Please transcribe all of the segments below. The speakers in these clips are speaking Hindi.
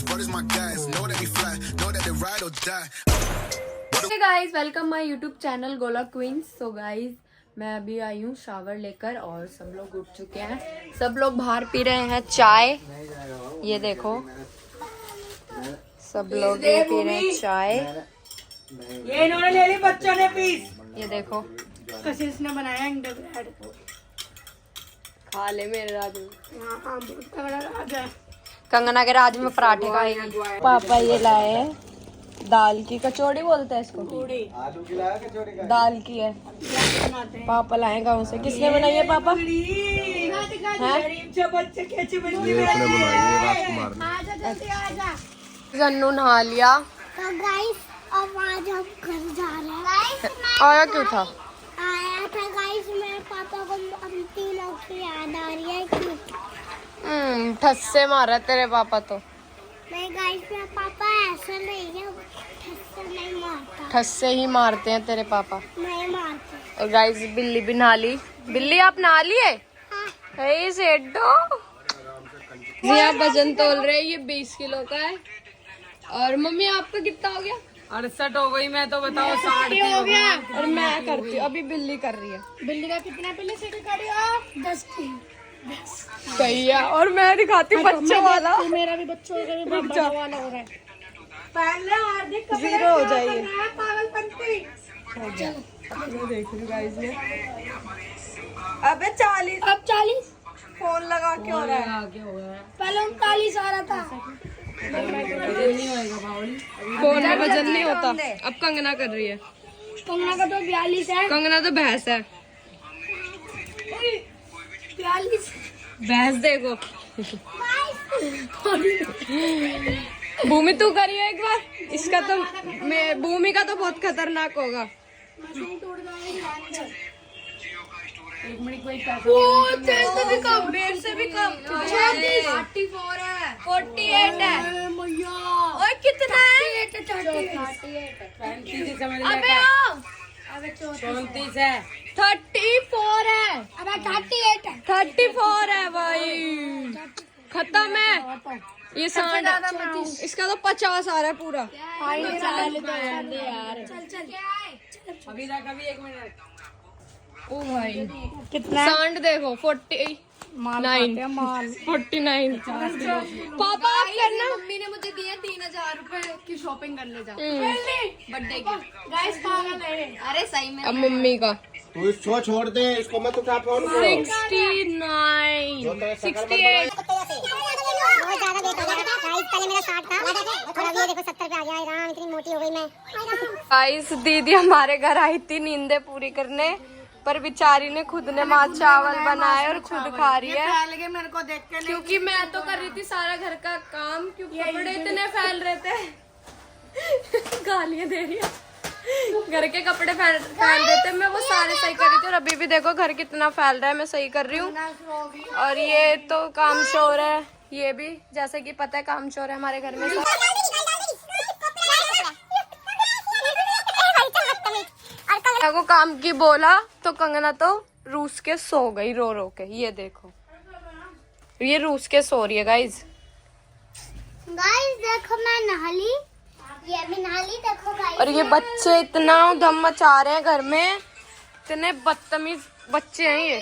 Hey guys, welcome my YouTube channel गोला क्वींस। सो गाइज मैं अभी आई हूँ शावर लेकर और सब लोग उठ चुके हैं। सब लोग बाहर पी रहे हैं चाय। ये देखो सब लोग ये पी रहे हैं चाय। ये इन्होंने ले ली बच्चों ने पीस। ये देखो कशिश ने बनाया इंडो ब्रेड। खा ले मेरे राजू। हाँ बहुत तगड़ा राज है। कंगना के राज में पराठे खाएगी। पापा ये लाए हैं दाल की कचौड़ी, बोलते हैं इसको। आलू की लाया कचौड़ी का? दाल की है। पापा लाए गाँव से। किसने बनाई है पापा? बच्चे कैसे जन्नू नहा लिया। तो गाइस अब आज हम घर जा रहे हैं। आया क्यों था? आया था गाइस, मेरे पापा को हम तीनों की याद आ रही है कि ठस्से मारा तेरे पापा तो। नहीं गाइस, मेरा पापा ऐसा नहीं है, ठस्से नहीं मारता। ठस्से ही मारते हैं तेरे पापा। नहीं मारते। और गाइस बिल्ली भी नहा ली। बिल्ली आप नहा लिए? हे सेठो जी, आप वजन तोल रहे हैं। ये 20 किलो का है। और मम्मी आपका कितना हो गया? 68 हो गई। मैं तो बताओ 60 हो गया। और मैं करती हूँ, अभी बिल्ली कर रही है। बिल्ली का कितना पहले से करी हो? 10 की। सही है। और मैं दिखाती हूँ बच्चों वाला। मेरा भी बच्चों का भी बड़ा वाला हो रहा है। पहले हार्दिक 0 हो जाइए। पागलपंती देख रही गाइस ये। अबे 40। अब 40 फोन लगा के हो रहा है। पहले 39 आ रहा था। फोन में वजन नहीं होता। अब कंगना कर रही है। कंगना का तो 42 है। कंगना तो भैंस है। 42 भैंस देखो। भूमि तू करिए एक बार। इसका तो भूमि का तो बहुत खतरनाक होगा। से भी कम, 1.5 से भी कम। 44 है, 48 है। और कितना है? 38 अबे आओ। 34 है। 34 है। अब 38 है। 34 है भाई। खत्म है ये सांड। इसका तो 50 आ रहा है पूरा। अभी तक अभी 1 मिनट। ओ भाई कितना सांड देखो 49। 49। पापा आप करना। मम्मी ने मुझे दिए 3000 रुपए की शॉपिंग करने जा बर्थडे की। गाइस पागल है। अरे सही में अब मम्मी का तू इसको छोड़ दे, इसको मत उठा फोन को। 69 68। बहुत ज्यादा देखा गाइस, पहले मेरा 60 था और अब ये देखो 70 पे आ गया। राम इतनी मोटी हो गई मैं। गाइस दीदी हमारे घर आई थी नींदे पूरी करने, पर बेचारी ने खुद ने माँ चावल बनाए और खुद खा रही है। फैल गए मेरे को देख के। क्योंकि मैं तो कर रही थी सारा घर का काम, क्योंकि कपड़े इतने फैल रहे थे। गालियां दे रही है। घर के कपड़े फैल रहे थे, मैं वो सारे सही कर रही थी। और अभी भी देखो घर कितना फैल रहा है, मैं सही कर रही हूँ। और ये तो काम चोर है। ये भी जैसे कि पता है काम चोर है हमारे घर में। कंगना को काम की बोला तो कंगना तो रूस के सो गई रो रो के। ये देखो ये रूस के सो रही है गाइज। गाइस देखो मैं नहा ली, ये भी नहा ली। देखो गाइस, और ये बच्चे इतना धम मचा रहे हैं घर में। इतने बदतमीज बच्चे हैं ये।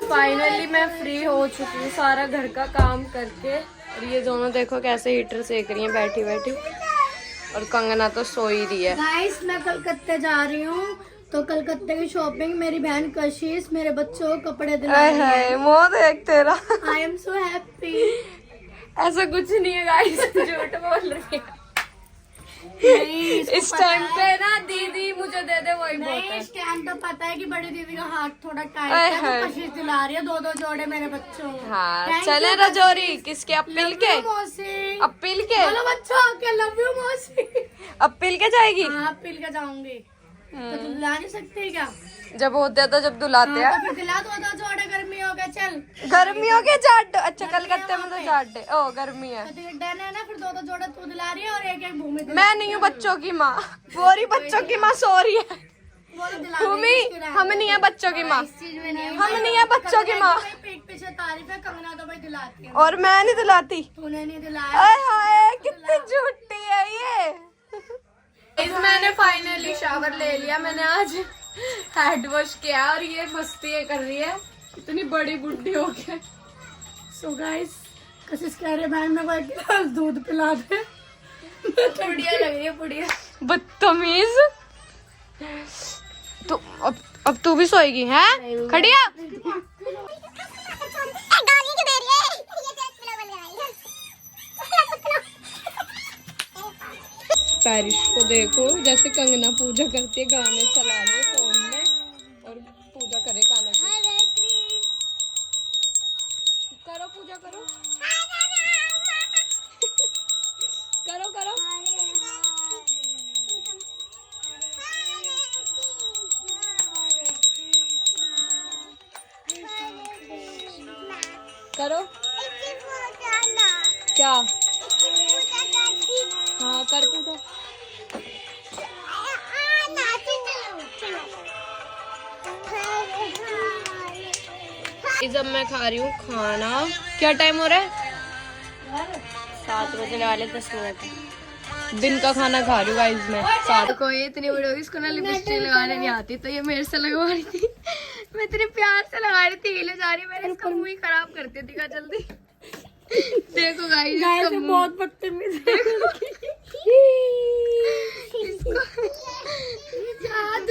फाइनली मैं फ्री हो चुकी हूँ सारा घर का काम करके। और ये दोनों देखो कैसे हीटर सेक रही हैं बैठी बैठी। और कंगना तो सो ही रही है। गाइस मैं कलकत्ते जा रही हूँ, तो कलकत्ते की शॉपिंग मेरी बहन कशिश मेरे बच्चों को कपड़े दिला रही है। मुँह देख तेरा। I am so happy. ऐसा कुछ नहीं है गाइस, झूठ बोल रही है। इस टाइम पे ना दीदी मुझे दे दे वही बहुत है। इस टाइम तो पता है कि बड़ी दीदी का हाथ थोड़ा टाइट आय है, हाय। तो कशिश दिला रही है 2-2 जोड़े मेरे बच्चों को। हाँ Thank चले you, रजौरी। किसके? अपील के? मौसी। अपील के? बोलो बच्चों के लव यू मौसी। अपील के जाएगी? हाँ अपील के जाऊंगी। तो तुम दिला नहीं सकती क्या? जब होते हैं तो जब दुलाते हाँ, हैं। तो फिर दिला 2-2 जोड़े, गर्मी हो गया चल। गर्मियों के जाट। अच्छा कलकत्ते में तो जाट है। ओ गर्मी है। डन है ना, फिर 2-2 जोड़े तू दिला रही है और एक भूमि दिला मैं नहीं हूँ बच्चों की माँ। पूरी बच्चों की माँ सो रही है। बोलो दिला भूमि हम नहीं है बच्चों की माँ। हम नहीं है बच्चों की माँ। पीठ पीछे तारीफ है, कंगना तो भाई दिलाती है। और मैं नहीं दिलाती। तूने नहीं दिलाया। आय हाय ले लिया मैंने आज, हेड वॉश किया और ये मस्ती कर रही है, इतनी बड़ी बुड्ढी हो गई। सो गाइस कशिश कह रहे बहन मेरे को एक गिलास दूध पिला दे। बुढ़िया लग रही है, बुढ़िया बदतमीज। तो अब तू भी सोएगी हैं? खड़िया पैरिश को देखो जैसे कंगना पूजा करती है, गाने चला रही है फोन में और पूजा करे काना की। करो पूजा करो करो करो। करो क्या? हाँ कर पूजा। जब मैं खा रही हूँ खाना, क्या टाइम हो रहा है? 7 बजने वाले 10 मिनट। दिन का खाना खा रही हूँ गाइस मैं। साथ को ये इतनी बड़ी होगी, इसको ना लिपस्टिक लगाने नहीं आती, तो ये मेरे से लगवा रही थी। मैं इतने प्यार से लगा रही थी, हिले जा रही, मैंने इसका मुंह ही खराब करती दिखा जल्दी। देखो गाइस इसका मुंह बहुत बदतमीज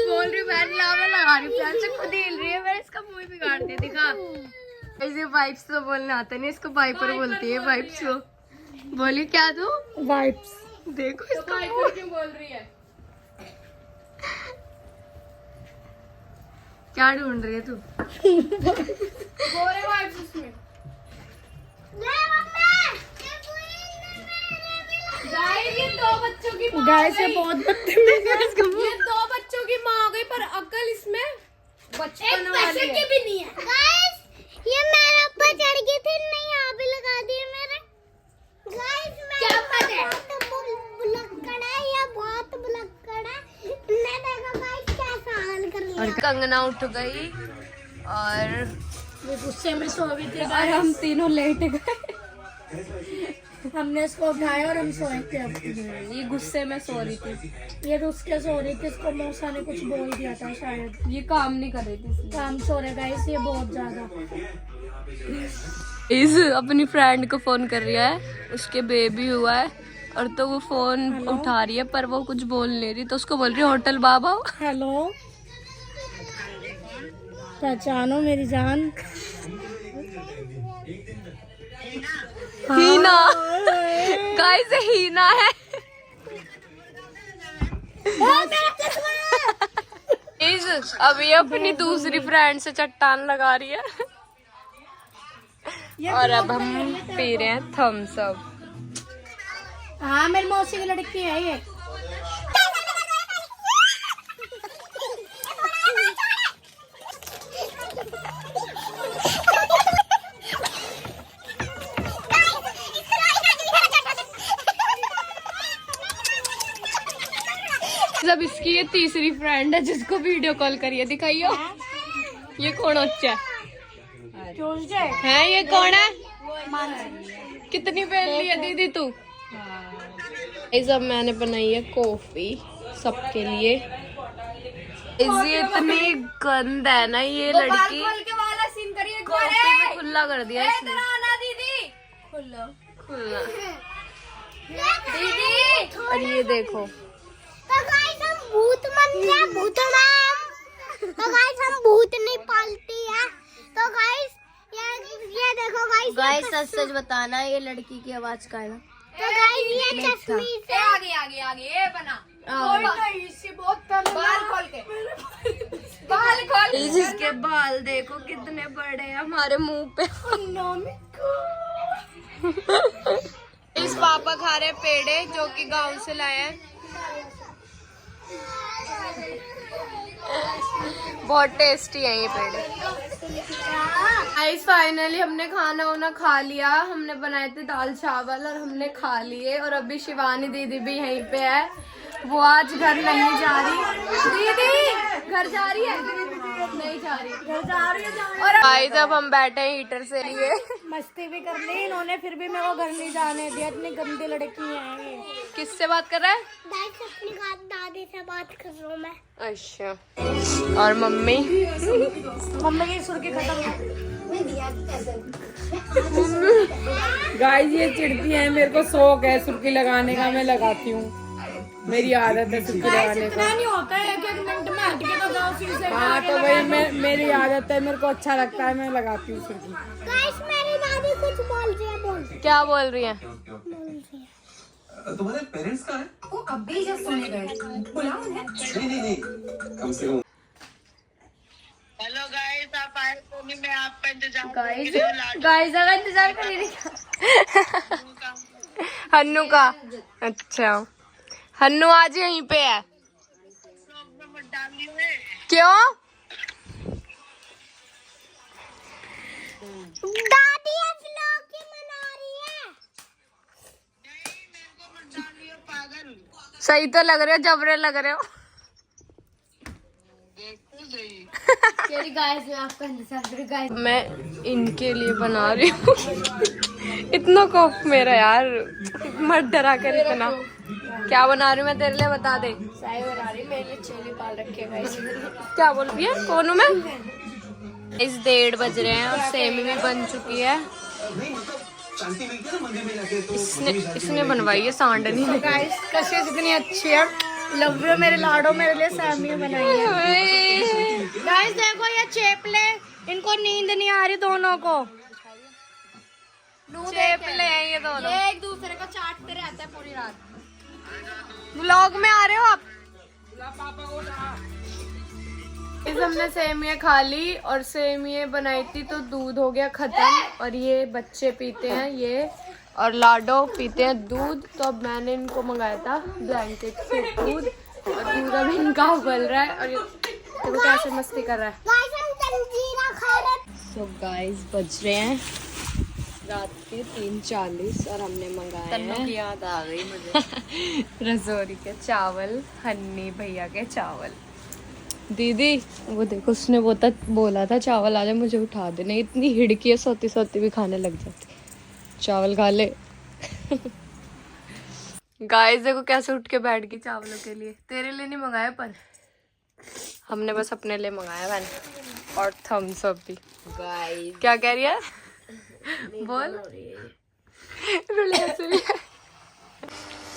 बोल रही मैं लगा रही हूँ प्यार से, खुद हिल रही है, मैंने इसका मुंह ही बिगाड़ दिया दिखा। ऐसे वाइप्स तो बोलने आता नहीं, इसको वाइपर बोलती है, वाइप्स को। बोली क्या तू? वाइप्स। देखो इसका मुंह क्यों बोल रही है। क्या ढूंढ रही है तू? गोरे वाइप्स उसमें। ये 2 बच्चों की माँ गाइस ये बहुत बदतमीज है। ये 2 बच्चों की माँ हो गई, पर अकल इसमें बचपन वाली है। भी नहीं है। गाइस ये मेरे ऊपर चढ़ गई थी, नहीं यहाँ भी लगा दिए मेरे। गाइस क्या बात है? बुलक्कड़ है, ये बहुत बुलक्कड़ है। मैं देखो गाइस कैसा हाल कर लिया। और कंगना उठ गई और ये गुस्से में सो गई थी और हम तीनों लेट गए। हमने इसको उठाया और हम सोए थे। अब ये गुस्से में सो रही थी, ये रुस के सो रही थी, इसको मौसा ने कुछ बोल दिया था शायद। ये काम नहीं कर रही थी इसलिए। काम सो रहे गाइस ये बहुत ज्यादा। इस अपनी फ्रेंड को फोन कर रही है, उसके बेबी हुआ है, और तो वो फोन उठा रही है पर वो कुछ बोल नहीं रही, तो उसको बोल रही है होटल बाबा। हेलो पहचानो मेरी जान। हीना गाइस हीना है। अब ये अपनी दूसरी फ्रेंड से चट्टान लगा रही है। और अब हम पी रहे हैं थम्स अप। हाँ मेरी मौसी की लड़की है ये। जब इसकी ये तीसरी फ्रेंड है जिसको वीडियो कॉल करिए, दिखाइयो ये कौन अच्छा है? ये कौन है? कितनी पहन ली है दीदी तू? जब मैंने बनाई है कॉफी सबके लिए। ये इतनी गंद है ना ये लड़की, कॉफी में खुला कर दिया इसने। दीदी खुला खुला दीदी। और ये देखो तो गाइस हम भूत बन गए, भूतनाम। तो गाइस हम भूत नहीं पालती है। तो गाइस ये देखो गाइस सच सच बताना ये लड़की की आवाज का है ना? तो गाइस ये चश्मी से आगे ये बना बाल खोल इसके बाल देखो कितने बड़े हैं हमारे मुंह पे। इस पापा खा रहे पेड़े जो कि गांव से लाए हैं, बहुत टेस्टी है ये पेड़े। गाइस फाइनली हमने खाना वाना खा लिया, हमने बनाए थे दाल चावल और हमने खा लिए। और अभी शिवानी दीदी भी यहीं पे है, वो आज घर नहीं जा रही। दीदी घर जा रही है? नहीं जा रही, घर जा रही है। और भाई जब हम बैठे हैं हीटर से लिए मस्ती भी कर ली इन्होंने, फिर भी मेरे को घर नहीं जाने दिया। इतनी गंदी लड़की है ये। किससे बात कर रहा है? दादी से बात कर रहा हूँ मैं। अच्छा। और मम्मी? मम्मी की सुर्खी खत्म। गाइस ये चिढ़ती है, मेरे को शौक है सुर्खी लगाने का, मैं लगाती हूँ, मेरी आदत है सुर्खी लगाने का। इतना नहीं होता है, एक मिनट में हट के तो जाओ फिर से। हाँ तो वही मेरी आदत है, मेरे को अच्छा लगता है, मैं लगाती हूँ सुर्खी। गाइस मेरी दादी कुछ बोल रही है। क्या बोल रही है? तुम्हारे पेरेंट्स कहाँ हैं? वो अभी जब सोने गए, बुलाओ उन्हें। नहीं, कम से कम। हेलो गाइस, आप आए तो नहीं, मैं आपका इंतजार गाइस का इंतजार कर रही थी। हन्नू का? अच्छा, हन्नू आज यहीं पे है। क्यों? दादी अब लोग की मना रही है। सही तो लग रहे हो, जबरे लग रहे हो। मैं इनके लिए बना रही हूँ। इतना खौफ मेरा यार, मत डरा कर इतना। क्या बना रही हूँ मैं तेरे लिए, बता दे। चाय बना रही, मेरे लिए चोली पाल रखे हैं गाइस। क्या बोल रही है? कौन हूँ मैं? इस 1:30 बज रहे हैं और सेमी भी बन चुकी है। इसने बनवाई है सांडनी। गाइस कशिश इतनी अच्छी है, लव यू मेरे लाडो, मेरे लिए सैमी बनाई है। गाइस देखो ये चेपले, इनको नींद नहीं आ रही दोनों को। चेपले हैं ये दोनों, ये एक दूसरे को चाटते रहते हैं पूरी रात। व्लॉग में आ रहे हो आप? इस हमने सेमिया खा ली और सेमिया बनाई थी तो दूध हो गया खत्म। और ये बच्चे पीते हैं ये, और लाडो पीते हैं दूध। तो अब मैंने इनको मंगाया था ब्लैंकेट से दूध, और दूध अब इनका उबल रहा है। और ये देखो कैसे मस्ती कर रहा है। गाइस हम जंजीरा खा रहे। सो गाइस बज रहे हैं रात के 3:40 और हमने मंगाए हैं, याद आ गई मुझे, रजौरी के चावल, हन्नी भैया के चावल। दीदी वो देखो, उसने बोला था चावल आजा मुझे उठा दे, नहीं इतनी हिड़की है, सोती सोती भी खाने लग जाती। चावल खा ले। गाइस देखो कैसे उठ के बैठ गई चावलों के लिए। तेरे लिए नहीं मंगाया, पर हमने बस अपने लिए मंगाया मैंने। और थम्स अप भी। गाइस क्या कह रही है? बोल।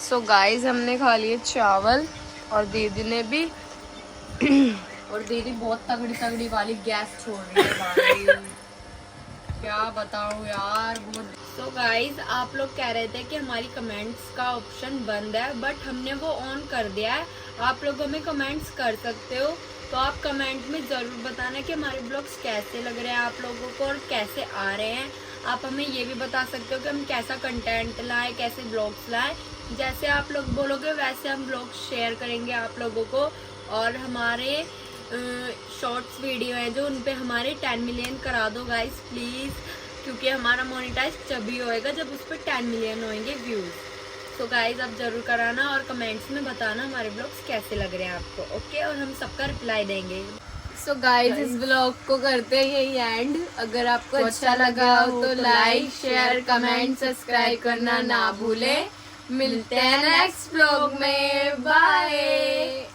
सो गाइस हमने खा लिए चावल और दीदी ने भी। और दीदी बहुत तगड़ी वाली गैस छोड़ रही है भाई। क्या बताऊं यार, बहुत। तो गाइस आप लोग कह रहे थे कि हमारी कमेंट्स का ऑप्शन बंद है, बट हमने वो ऑन कर दिया है। आप लोग हमें कमेंट्स कर सकते हो, तो आप कमेंट में ज़रूर बताना कि हमारे ब्लॉग्स कैसे लग रहे हैं आप लोगों को और कैसे आ रहे हैं। आप हमें ये भी बता सकते हो कि हम कैसा कंटेंट लाएं, कैसे ब्लॉग्स लाएं। जैसे आप लोग बोलोगे वैसे हम ब्लॉग्स शेयर करेंगे आप लोगों को। और हमारे शॉर्ट्स वीडियो हैं जो, उन पे हमारे 10 मिलियन करा दो गाइस प्लीज़, क्योंकि हमारा मोनेटाइज तभी होएगा जब उस पर 10 मिलियन होंगे व्यूज़। तो गाइस आप ज़रूर कराना और कमेंट्स में बताना हमारे ब्लॉग्स कैसे लग रहे हैं आपको, ओके? और हम सबका रिप्लाई देंगे। सो गाइस इस ब्लॉग को करते हैं यही एंड। अगर आपको अच्छा लगा हो तो लाइक शेयर कमेंट सब्सक्राइब करना ना भूले। मिलते हैं नेक्स्ट ब्लॉग में, बाय।